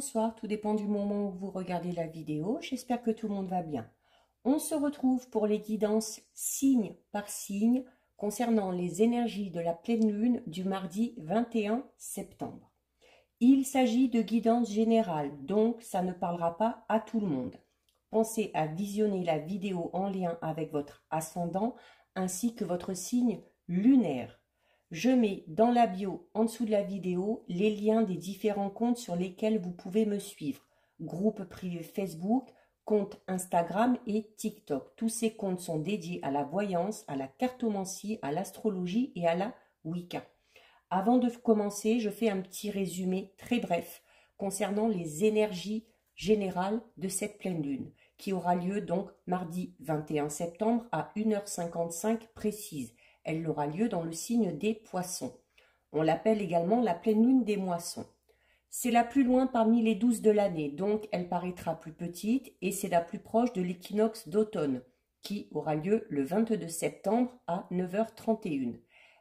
bonsoir, tout dépend du moment où vous regardez la vidéo. J'espère que tout le monde va bien. On se retrouve pour les guidances signe par signe concernant les énergies de la pleine lune du mardi 21 septembre. Il s'agit de guidance générale, donc ça ne parlera pas à tout le monde. Pensez à visionner la vidéo en lien avec votre ascendant ainsi que votre signe lunaire. Je mets dans la bio, en dessous de la vidéo, les liens des différents comptes sur lesquels vous pouvez me suivre. Groupe privé Facebook, compte Instagram et TikTok. Tous ces comptes sont dédiés à la voyance, à la cartomancie, à l'astrologie et à la Wicca. Avant de commencer, je fais un petit résumé très bref concernant les énergies générales de cette pleine lune, qui aura lieu donc mardi 21 septembre à 1h55 précise. Elle aura lieu dans le signe des poissons. On l'appelle également la pleine lune des moissons. C'est la plus loin parmi les 12 de l'année, donc elle paraîtra plus petite et c'est la plus proche de l'équinoxe d'automne, qui aura lieu le 22 septembre à 9h31.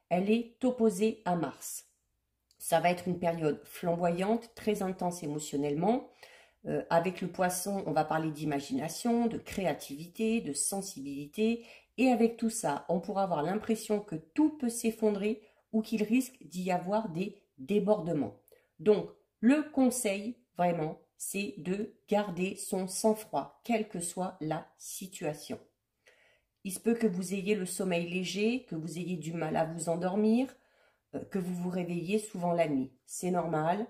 Elle est opposée à Mars. Ça va être une période flamboyante, très intense émotionnellement. Avec le poisson, on va parler d'imagination, de créativité, de sensibilité. Et avec tout ça, on pourra avoir l'impression que tout peut s'effondrer ou qu'il risque d'y avoir des débordements. Donc, le conseil, vraiment, c'est de garder son sang-froid, quelle que soit la situation. Il se peut que vous ayez le sommeil léger, que vous ayez du mal à vous endormir, que vous vous réveillez souvent la nuit. C'est normal,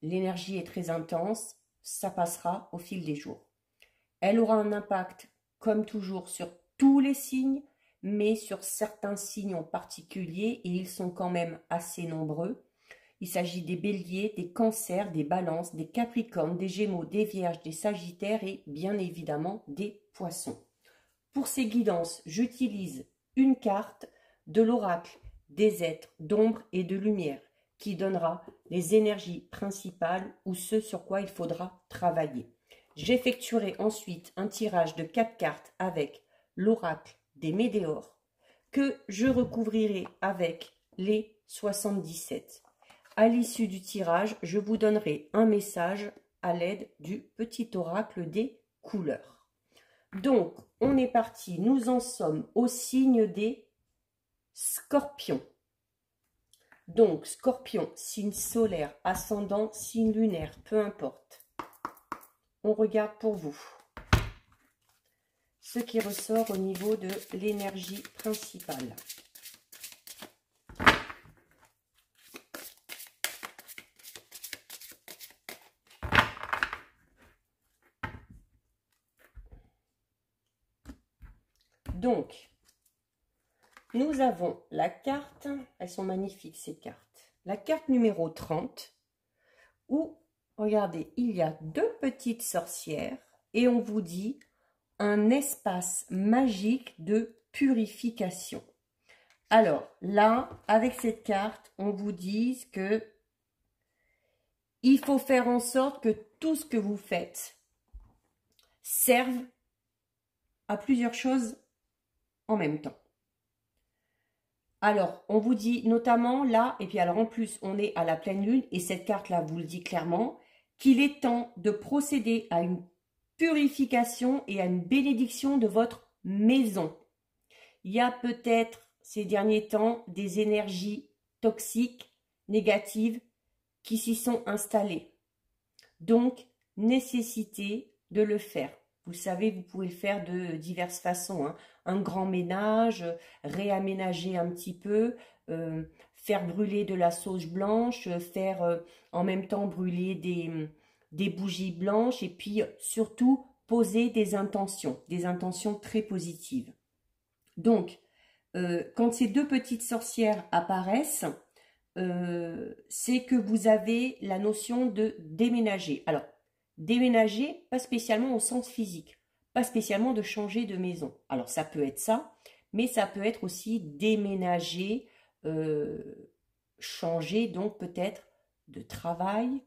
l'énergie est très intense, ça passera au fil des jours. Elle aura un impact, comme toujours, sur tous les signes, mais sur certains signes en particulier, et ils sont quand même assez nombreux. Il s'agit des béliers, des cancers, des balances, des capricornes, des gémeaux, des vierges, des sagittaires et bien évidemment des poissons. Pour ces guidances, j'utilise une carte de l'oracle des êtres d'ombre et de lumière qui donnera les énergies principales ou ce sur quoi il faudra travailler. J'effectuerai ensuite un tirage de 4 cartes avec l'oracle des météores que je recouvrirai avec les 77. À l'issue du tirage, je vous donnerai un message à l'aide du petit oracle des couleurs. Donc, on est parti, nous en sommes au signe des scorpions. Donc, scorpion, signe solaire, ascendant, signe lunaire, peu importe. On regarde pour vous ce qui ressort au niveau de l'énergie principale. Donc, nous avons la carte, elles sont magnifiques ces cartes, la carte numéro 30, où, regardez, il y a deux petites sorcières et on vous dit un espace magique de purification. Alors là, avec cette carte, on vous dit que il faut faire en sorte que tout ce que vous faites serve à plusieurs choses en même temps. Alors, on vous dit notamment là, et puis alors en plus, on est à la pleine lune, et cette carte-là vous le dit clairement, qu'il est temps de procéder à une purification et à une bénédiction de votre maison. Il y a peut-être ces derniers temps des énergies toxiques, négatives, qui s'y sont installées. Donc, nécessité de le faire. Vous savez, vous pouvez le faire de diverses façons, hein. Un grand ménage, réaménager un petit peu, faire brûler de la sauge blanche, faire en même temps brûler des bougies blanches et puis surtout poser des intentions très positives. Donc, quand ces deux petites sorcières apparaissent, c'est que vous avez la notion de déménager. Alors, déménager, pas spécialement au sens physique, pas spécialement de changer de maison. Alors, ça peut être ça, mais ça peut être aussi déménager, changer donc peut-être de travail,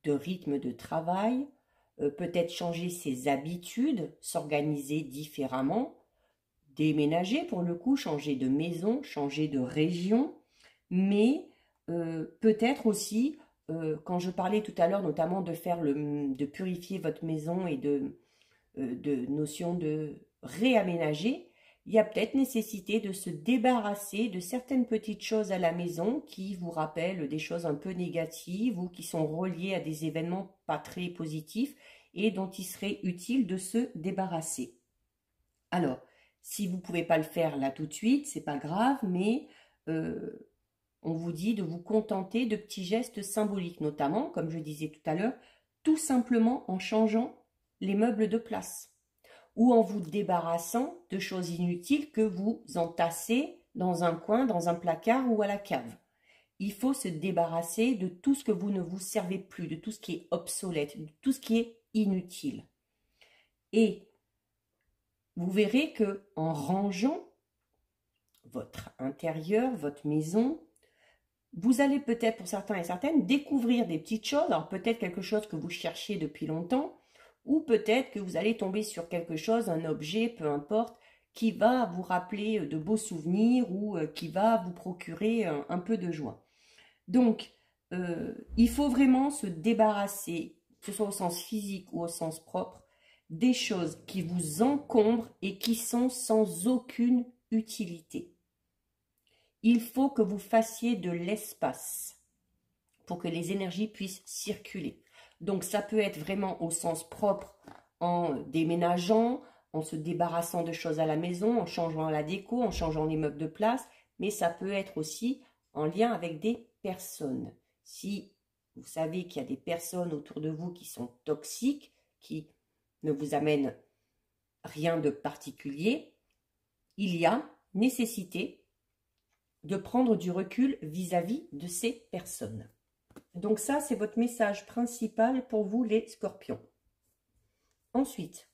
de rythme de travail, peut-être changer ses habitudes, s'organiser différemment, déménager pour le coup, changer de maison, changer de région, mais peut-être aussi quand je parlais tout à l'heure notamment de purifier votre maison et de notion de réaménager, il y a peut-être nécessité de se débarrasser de certaines petites choses à la maison qui vous rappellent des choses un peu négatives ou qui sont reliées à des événements pas très positifs et dont il serait utile de se débarrasser. Alors, si vous ne pouvez pas le faire là tout de suite, c'est pas grave, mais on vous dit de vous contenter de petits gestes symboliques, notamment, comme je disais tout à l'heure, tout simplement en changeant les meubles de place ou en vous débarrassant de choses inutiles que vous entassez dans un coin, dans un placard ou à la cave. Il faut se débarrasser de tout ce que vous ne vous servez plus, de tout ce qui est obsolète, de tout ce qui est inutile. Et vous verrez que en rangeant votre intérieur, votre maison, vous allez peut-être pour certains et certaines découvrir des petites choses, alors peut-être quelque chose que vous cherchiez depuis longtemps, ou peut-être que vous allez tomber sur quelque chose, un objet, peu importe, qui va vous rappeler de beaux souvenirs ou qui va vous procurer un peu de joie. Donc, il faut vraiment se débarrasser, que ce soit au sens physique ou au sens propre, des choses qui vous encombrent et qui sont sans aucune utilité. Il faut que vous fassiez de l'espace pour que les énergies puissent circuler. Donc, ça peut être vraiment au sens propre en déménageant, en se débarrassant de choses à la maison, en changeant la déco, en changeant les meubles de place, mais ça peut être aussi en lien avec des personnes. Si vous savez qu'il y a des personnes autour de vous qui sont toxiques, qui ne vous amènent rien de particulier, il y a nécessité de prendre du recul vis-à-vis de ces personnes. Donc ça, c'est votre message principal pour vous les scorpions. Ensuite,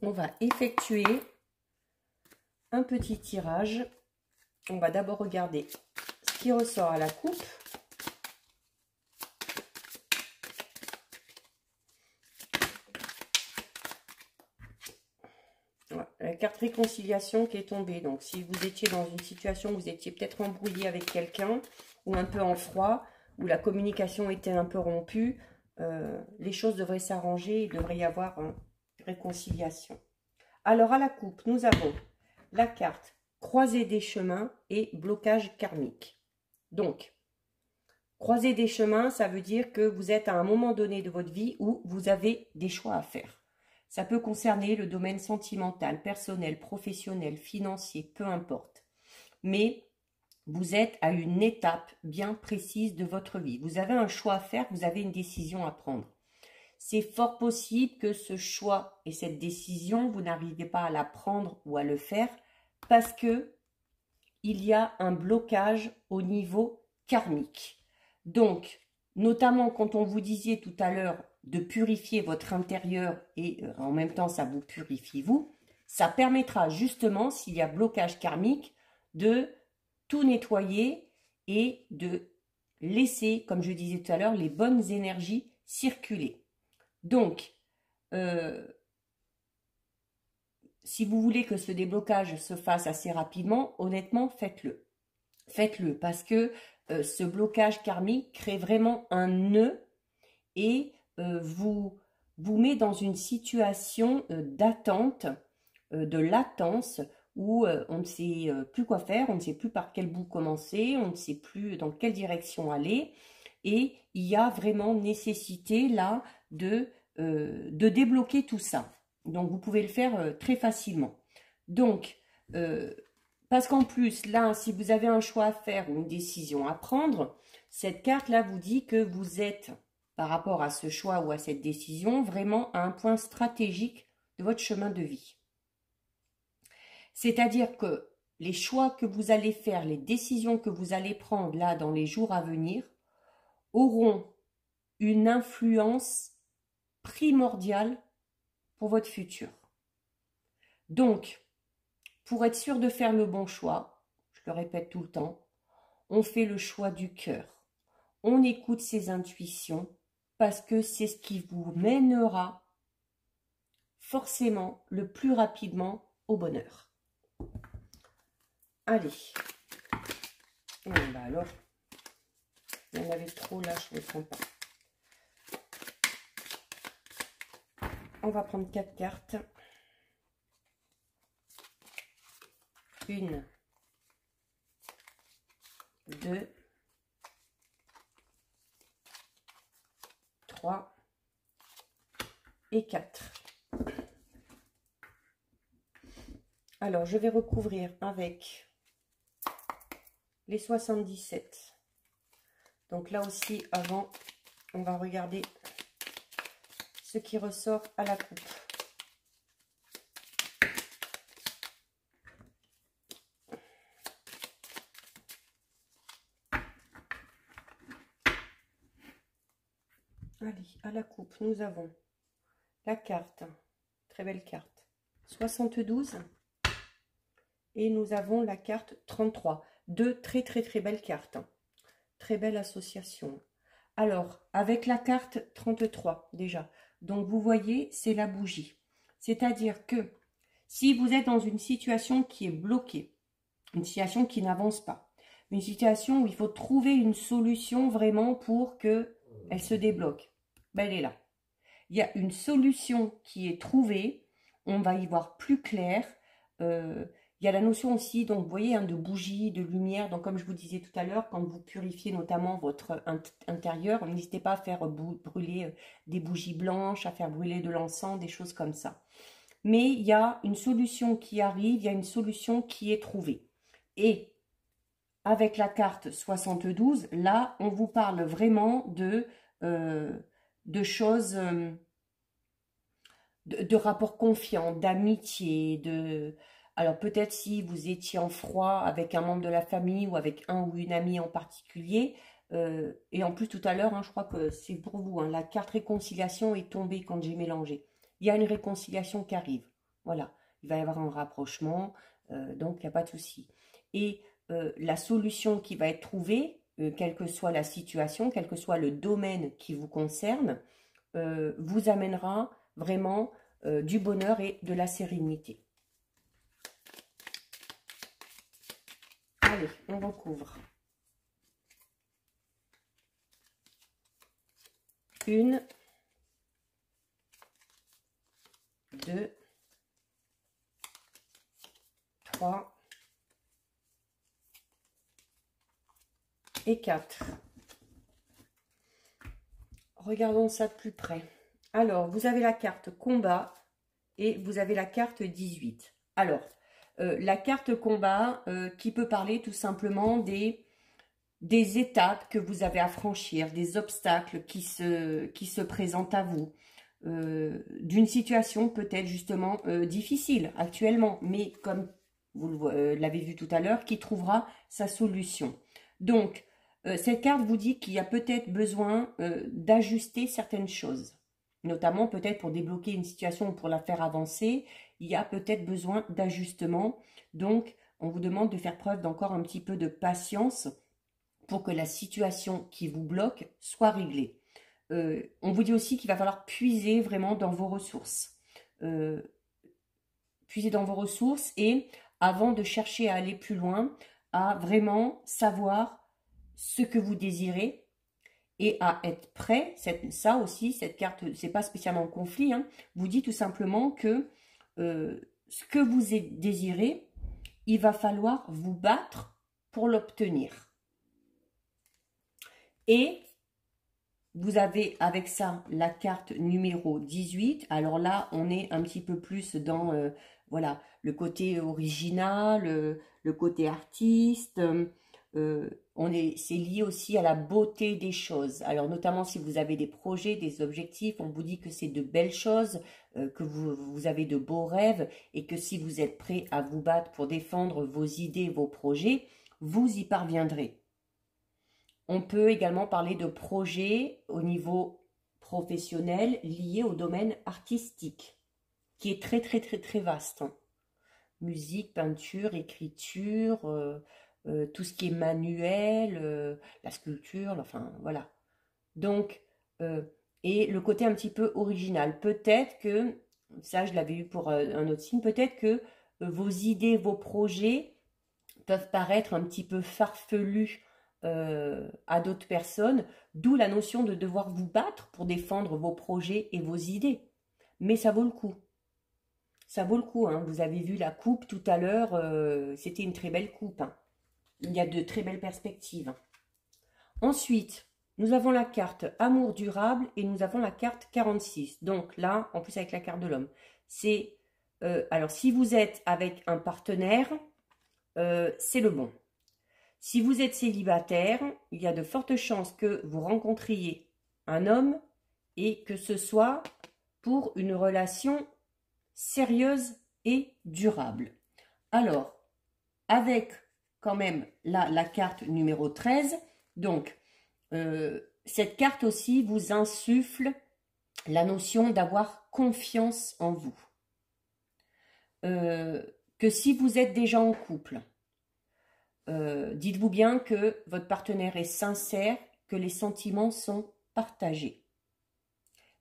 on va effectuer un petit tirage. On va d'abord regarder ce qui ressort à la coupe. Voilà, la carte réconciliation qui est tombée. Donc, si vous étiez dans une situation où vous étiez peut-être embrouillé avec quelqu'un ou un peu en froid, où la communication était un peu rompue, les choses devraient s'arranger, il devrait y avoir une réconciliation. Alors, à la coupe, nous avons la carte croisée des chemins et blocage karmique. Donc, croisée des chemins, ça veut dire que vous êtes à un moment donné de votre vie où vous avez des choix à faire. Ça peut concerner le domaine sentimental, personnel, professionnel, financier, peu importe. Mais vous êtes à une étape bien précise de votre vie. Vous avez un choix à faire, vous avez une décision à prendre. C'est fort possible que ce choix et cette décision, vous n'arrivez pas à la prendre ou à le faire parce que il y a un blocage au niveau karmique. Donc, notamment quand on vous disait tout à l'heure de purifier votre intérieur et en même temps ça vous purifie vous, ça permettra justement, s'il y a blocage karmique, de tout nettoyer et de laisser, comme je disais tout à l'heure, les bonnes énergies circuler. Donc, si vous voulez que ce déblocage se fasse assez rapidement, honnêtement, faites-le. Faites-le parce que ce blocage karmique crée vraiment un nœud et vous met dans une situation d'attente, de latence, où on ne sait plus quoi faire, on ne sait plus par quel bout commencer, on ne sait plus dans quelle direction aller. Et il y a vraiment nécessité là de débloquer tout ça. Donc, vous pouvez le faire très facilement. Donc, parce qu'en plus, là, si vous avez un choix à faire ou une décision à prendre, cette carte-là vous dit que vous êtes, par rapport à ce choix ou à cette décision, vraiment à un point stratégique de votre chemin de vie. C'est-à-dire que les choix que vous allez faire, les décisions que vous allez prendre là dans les jours à venir, auront une influence primordiale pour votre futur. Donc, pour être sûr de faire le bon choix, je le répète tout le temps, on fait le choix du cœur. On écoute ses intuitions parce que c'est ce qui vous mènera forcément le plus rapidement au bonheur. Allez. Bon, bah alors, Il y en avait trop là, je ne me prends pas. On va prendre 4 cartes. 1, 2, 3 et 4. Alors, je vais recouvrir avec les 77. Donc là aussi, avant, on va regarder ce qui ressort à la coupe. Allez, à la coupe, nous avons la carte, très belle carte, 72. Et nous avons la carte 33. Deux très belles cartes. Très belle association. Alors, avec la carte 33 déjà. Donc, vous voyez, c'est la bougie. C'est-à-dire que si vous êtes dans une situation qui est bloquée, une situation qui n'avance pas, une situation où il faut trouver une solution vraiment pour qu'elle se débloque, ben, elle est là. Il y a une solution qui est trouvée. On va y voir plus clair. Il y a la notion aussi, donc vous voyez, hein, de bougie, de lumière. Donc comme je vous disais tout à l'heure, quand vous purifiez notamment votre intérieur, n'hésitez pas à faire brûler des bougies blanches, à faire brûler de l'encens, des choses comme ça. Mais il y a une solution qui arrive, il y a une solution qui est trouvée. Et avec la carte 72, là, on vous parle vraiment de choses, de rapports confiants, d'amitié, de... Alors peut-être si vous étiez en froid avec un membre de la famille ou avec un ou une amie en particulier, et en plus tout à l'heure, hein, je crois que c'est pour vous, hein, la carte réconciliation est tombée quand j'ai mélangé. Il y a une réconciliation qui arrive, voilà, il va y avoir un rapprochement, donc il n'y a pas de souci. Et la solution qui va être trouvée, quelle que soit la situation, quel que soit le domaine qui vous concerne, vous amènera vraiment du bonheur et de la sérénité. Allez, on recouvre. 1, 2, 3 et 4. Regardons ça de plus près. Alors, vous avez la carte combat et vous avez la carte 18. Alors, la carte combat qui peut parler tout simplement des étapes que vous avez à franchir, des obstacles qui se présentent à vous, d'une situation peut-être justement difficile actuellement, mais comme vous l'avez vu tout à l'heure, qui trouvera sa solution. Donc, cette carte vous dit qu'il y a peut-être besoin d'ajuster certaines choses, notamment peut-être pour débloquer une situation ou pour la faire avancer, il y a peut-être besoin d'ajustement. Donc, on vous demande de faire preuve d'encore un petit peu de patience pour que la situation qui vous bloque soit réglée. On vous dit aussi qu'il va falloir puiser vraiment dans vos ressources. Puiser dans vos ressources et avant de chercher à aller plus loin, à vraiment savoir ce que vous désirez et à être prêt. Ça aussi, cette carte, c'est pas spécialement conflit, hein, vous dit tout simplement que ce que vous désirez, il va falloir vous battre pour l'obtenir. Et vous avez avec ça la carte numéro 18. Alors là, on est un petit peu plus dans voilà, le côté original, le côté artiste. C'est lié aussi à la beauté des choses. Alors notamment si vous avez des projets, des objectifs, on vous dit que c'est de belles choses, que vous avez de beaux rêves et que si vous êtes prêt à vous battre pour défendre vos idées, vos projets, vous y parviendrez. On peut également parler de projets au niveau professionnel liés au domaine artistique, qui est très vaste. Musique, peinture, écriture, tout ce qui est manuel, la sculpture, enfin voilà. Donc, et le côté un petit peu original. Peut-être que, ça je l'avais eu pour un autre signe, peut-être que vos idées, vos projets peuvent paraître un petit peu farfelus à d'autres personnes, d'où la notion de devoir vous battre pour défendre vos projets et vos idées. Mais ça vaut le coup. Ça vaut le coup, hein. Vous avez vu la coupe tout à l'heure, c'était une très belle coupe, hein. Il y a de très belles perspectives. Ensuite, nous avons la carte Amour durable et nous avons la carte 46. Donc là, en plus avec la carte de l'homme, c'est... alors, si vous êtes avec un partenaire, c'est le bon. Si vous êtes célibataire, il y a de fortes chances que vous rencontriez un homme et que ce soit pour une relation sérieuse et durable. Alors, avec quand même là la carte numéro 13, donc cette carte aussi vous insuffle la notion d'avoir confiance en vous. Que si vous êtes déjà en couple, dites-vous bien que votre partenaire est sincère, que les sentiments sont partagés.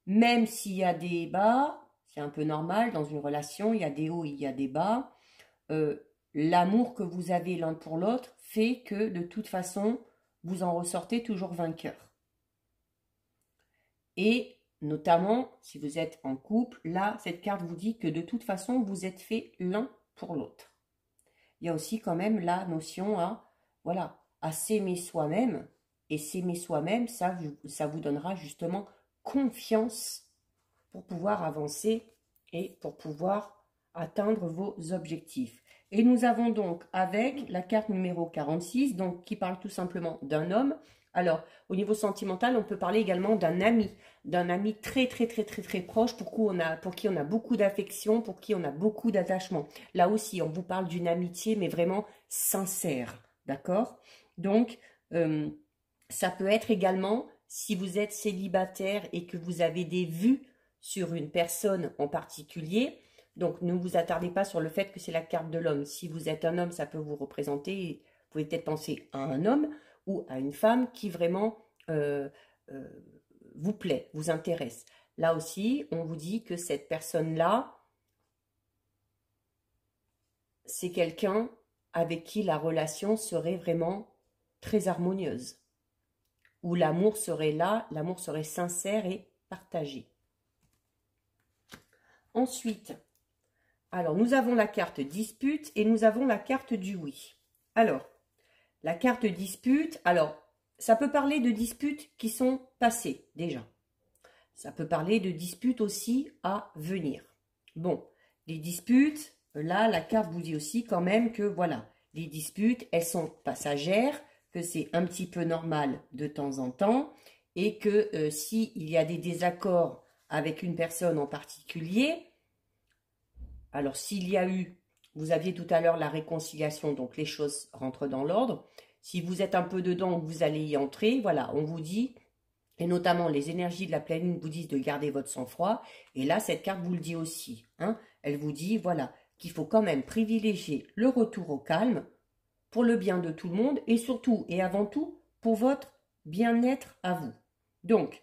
Même s'il y a des bas, c'est un peu normal dans une relation, il y a des hauts, il y a des bas. L'amour que vous avez l'un pour l'autre fait que de toute façon, vous en ressortez toujours vainqueur. Et notamment, si vous êtes en couple, là, cette carte vous dit que de toute façon, vous êtes fait l'un pour l'autre. Il y a aussi quand même la notion à s'aimer soi-même. Et s'aimer soi-même, ça vous donnera justement confiance pour pouvoir avancer et pour pouvoir atteindre vos objectifs. Et nous avons donc avec la carte numéro 46, donc qui parle tout simplement d'un homme. Alors, au niveau sentimental, on peut parler également d'un ami très proche, pour qui on a beaucoup d'affection, pour qui on a beaucoup d'attachement. Là aussi, on vous parle d'une amitié, mais vraiment sincère, d'accord? Donc, ça peut être également, si vous êtes célibataire et que vous avez des vues sur une personne en particulier, donc ne vous attardez pas sur le fait que c'est la carte de l'homme. Si vous êtes un homme, ça peut vous représenter, vous pouvez peut-être penser à un homme ou à une femme qui vraiment vous plaît, vous intéresse. Là aussi, on vous dit que cette personne-là, c'est quelqu'un avec qui la relation serait vraiment très harmonieuse, où l'amour serait là, l'amour serait sincère et partagé. Ensuite, alors nous avons la carte dispute et nous avons la carte du oui. Alors, la carte dispute, alors ça peut parler de disputes qui sont passées déjà. Ça peut parler de disputes aussi à venir. Bon, les disputes, là la carte vous dit aussi quand même que voilà, les disputes, elles sont passagères, que c'est un petit peu normal de temps en temps et que s'il y a des désaccords avec une personne en particulier, alors s'il y a eu, vous aviez tout à l'heure la réconciliation, donc les choses rentrent dans l'ordre. Si vous êtes un peu dedans, vous allez y entrer, voilà, on vous dit, et notamment les énergies de la pleine lune vous disent de garder votre sang-froid, et là cette carte vous le dit aussi, hein, elle vous dit, voilà, qu'il faut quand même privilégier le retour au calme, pour le bien de tout le monde, et surtout, et avant tout, pour votre bien-être à vous. Donc,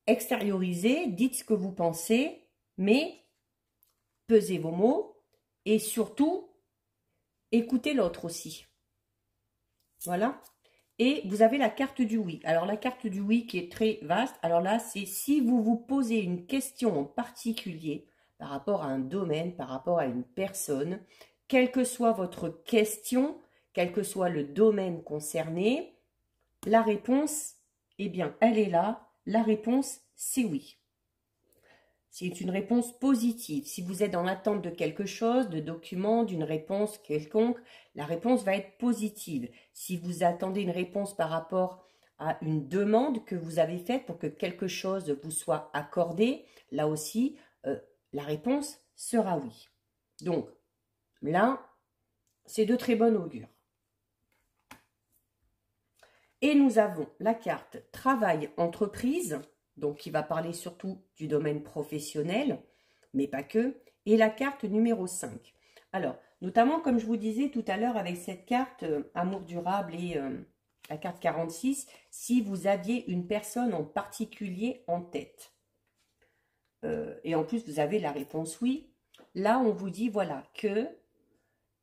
extériorisez, dites ce que vous pensez, mais pesez vos mots, et surtout, écoutez l'autre aussi. Voilà. Et vous avez la carte du oui. Alors, la carte du oui qui est très vaste. Alors là, c'est si vous vous posez une question en particulier par rapport à un domaine, par rapport à une personne, quelle que soit votre question, quel que soit le domaine concerné, la réponse, eh bien, elle est là. La réponse, c'est oui. C'est une réponse positive. Si vous êtes dans l'attente de quelque chose, de documents, d'une réponse quelconque, la réponse va être positive. Si vous attendez une réponse par rapport à une demande que vous avez faite pour que quelque chose vous soit accordé, là aussi, la réponse sera oui. Donc, là, c'est de très bon augure. Et nous avons la carte travail-entreprise, donc qui va parler surtout du domaine professionnel, mais pas que, et la carte numéro 5. Alors, notamment, comme je vous disais tout à l'heure avec cette carte Amour durable et la carte 46, si vous aviez une personne en particulier en tête, et en plus vous avez la réponse oui, là on vous dit voilà que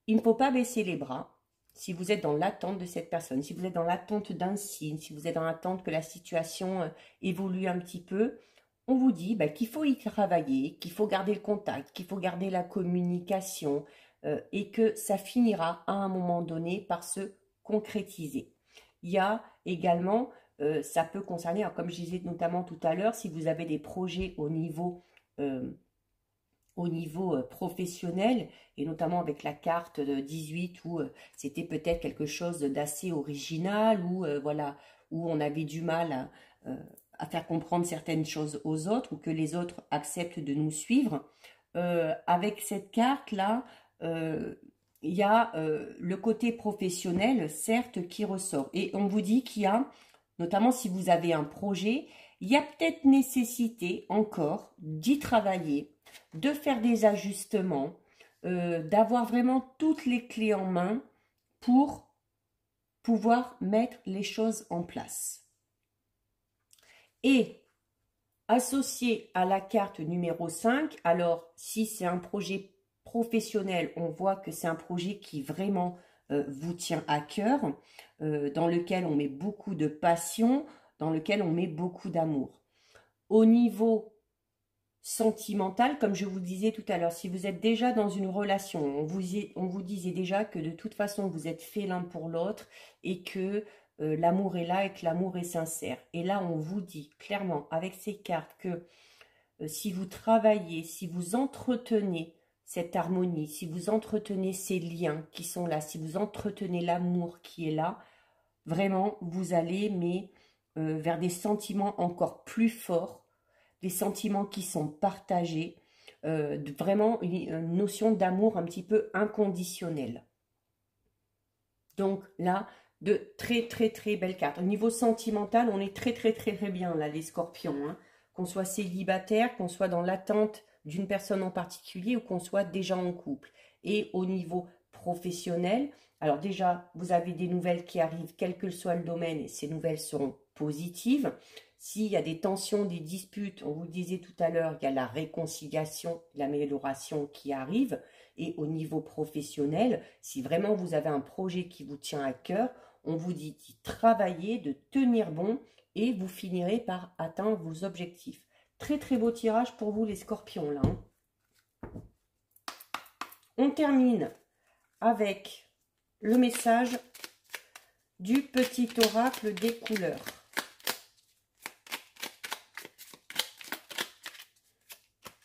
il ne faut pas baisser les bras, si vous êtes dans l'attente de cette personne, si vous êtes dans l'attente d'un signe, si vous êtes dans l'attente que la situation évolue un petit peu, on vous dit qu'il faut y travailler, qu'il faut garder le contact, qu'il faut garder la communication et que ça finira à un moment donné par se concrétiser. Il y a également, ça peut concerner, comme je disais notamment tout à l'heure, si vous avez des projets au niveau professionnel, et notamment avec la carte de 18 où c'était peut-être quelque chose d'assez original, où voilà, où on avait du mal à faire comprendre certaines choses aux autres, ou que les autres acceptent de nous suivre. Avec cette carte-là, il y a le côté professionnel, certes, qui ressort. Et on vous dit qu'il y a, notamment si vous avez un projet, il y a peut-être nécessité encore d'y travailler, de faire des ajustements, d'avoir vraiment toutes les clés en main pour pouvoir mettre les choses en place. Et associé à la carte numéro 5, alors si c'est un projet professionnel, on voit que c'est un projet qui vraiment vous tient à cœur, dans lequel on met beaucoup de passion, dans lequel on met beaucoup d'amour. Au niveau sentimental, comme je vous disais tout à l'heure, si vous êtes déjà dans une relation, on vous disait déjà que de toute façon vous êtes faits l'un pour l'autre et que l'amour est là et que l'amour est sincère. Et là on vous dit clairement avec ces cartes que si vous travaillez, si vous entretenez cette harmonie, si vous entretenez ces liens qui sont là, si vous entretenez l'amour qui est là, vraiment vous allez vers des sentiments encore plus forts, des sentiments qui sont partagés, vraiment une notion d'amour un petit peu inconditionnel. Donc là, de très très très belles cartes. Au niveau sentimental, on est très très très très bien là, les scorpions. Hein. Qu'on soit célibataire, qu'on soit dans l'attente d'une personne en particulier ou qu'on soit déjà en couple. Et au niveau professionnel, alors déjà, vous avez des nouvelles qui arrivent, quel que soit le domaine, et ces nouvelles seront positives. S'il y a des tensions, des disputes, on vous le disait tout à l'heure, il y a la réconciliation, l'amélioration qui arrive. Et au niveau professionnel, si vraiment vous avez un projet qui vous tient à cœur, on vous dit d'y travailler, de tenir bon et vous finirez par atteindre vos objectifs. Très très beau tirage pour vous les scorpions là. Hein. On termine avec le message du petit oracle des couleurs.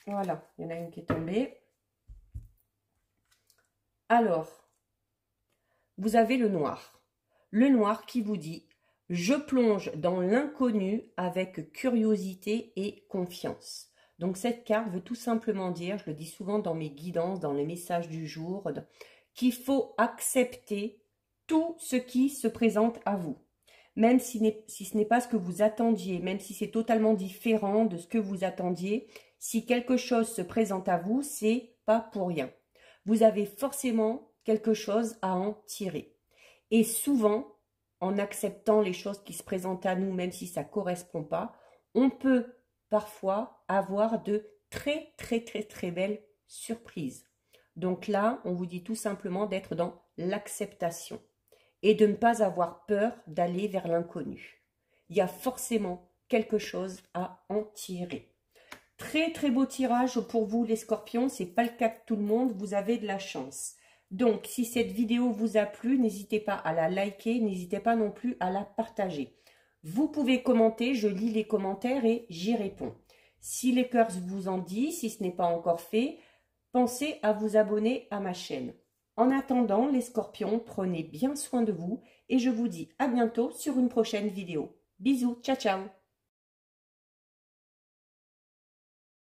Voilà, il y en a une qui est tombée. Alors, vous avez le noir. Le noir qui vous dit « Je plonge dans l'inconnu avec curiosité et confiance ». Donc, cette carte veut tout simplement dire, je le dis souvent dans mes guidances, dans les messages du jour, qu'il faut accepter tout ce qui se présente à vous. Même si ce n'est pas ce que vous attendiez, même si c'est totalement différent de ce que vous attendiez, si quelque chose se présente à vous, c'est pas pour rien. Vous avez forcément quelque chose à en tirer. Et souvent, en acceptant les choses qui se présentent à nous, même si ça ne correspond pas, on peut parfois avoir de très très très très belles surprises. Donc là, on vous dit tout simplement d'être dans l'acceptation et de ne pas avoir peur d'aller vers l'inconnu. Il y a forcément quelque chose à en tirer. Très très beau tirage pour vous les scorpions, c'est pas le cas de tout le monde, vous avez de la chance. Donc si cette vidéo vous a plu, n'hésitez pas à la liker, n'hésitez pas non plus à la partager. Vous pouvez commenter, je lis les commentaires et j'y réponds. Si les cœurs vous en disent, si ce n'est pas encore fait, pensez à vous abonner à ma chaîne. En attendant les scorpions, prenez bien soin de vous et je vous dis à bientôt sur une prochaine vidéo. Bisous, ciao ciao.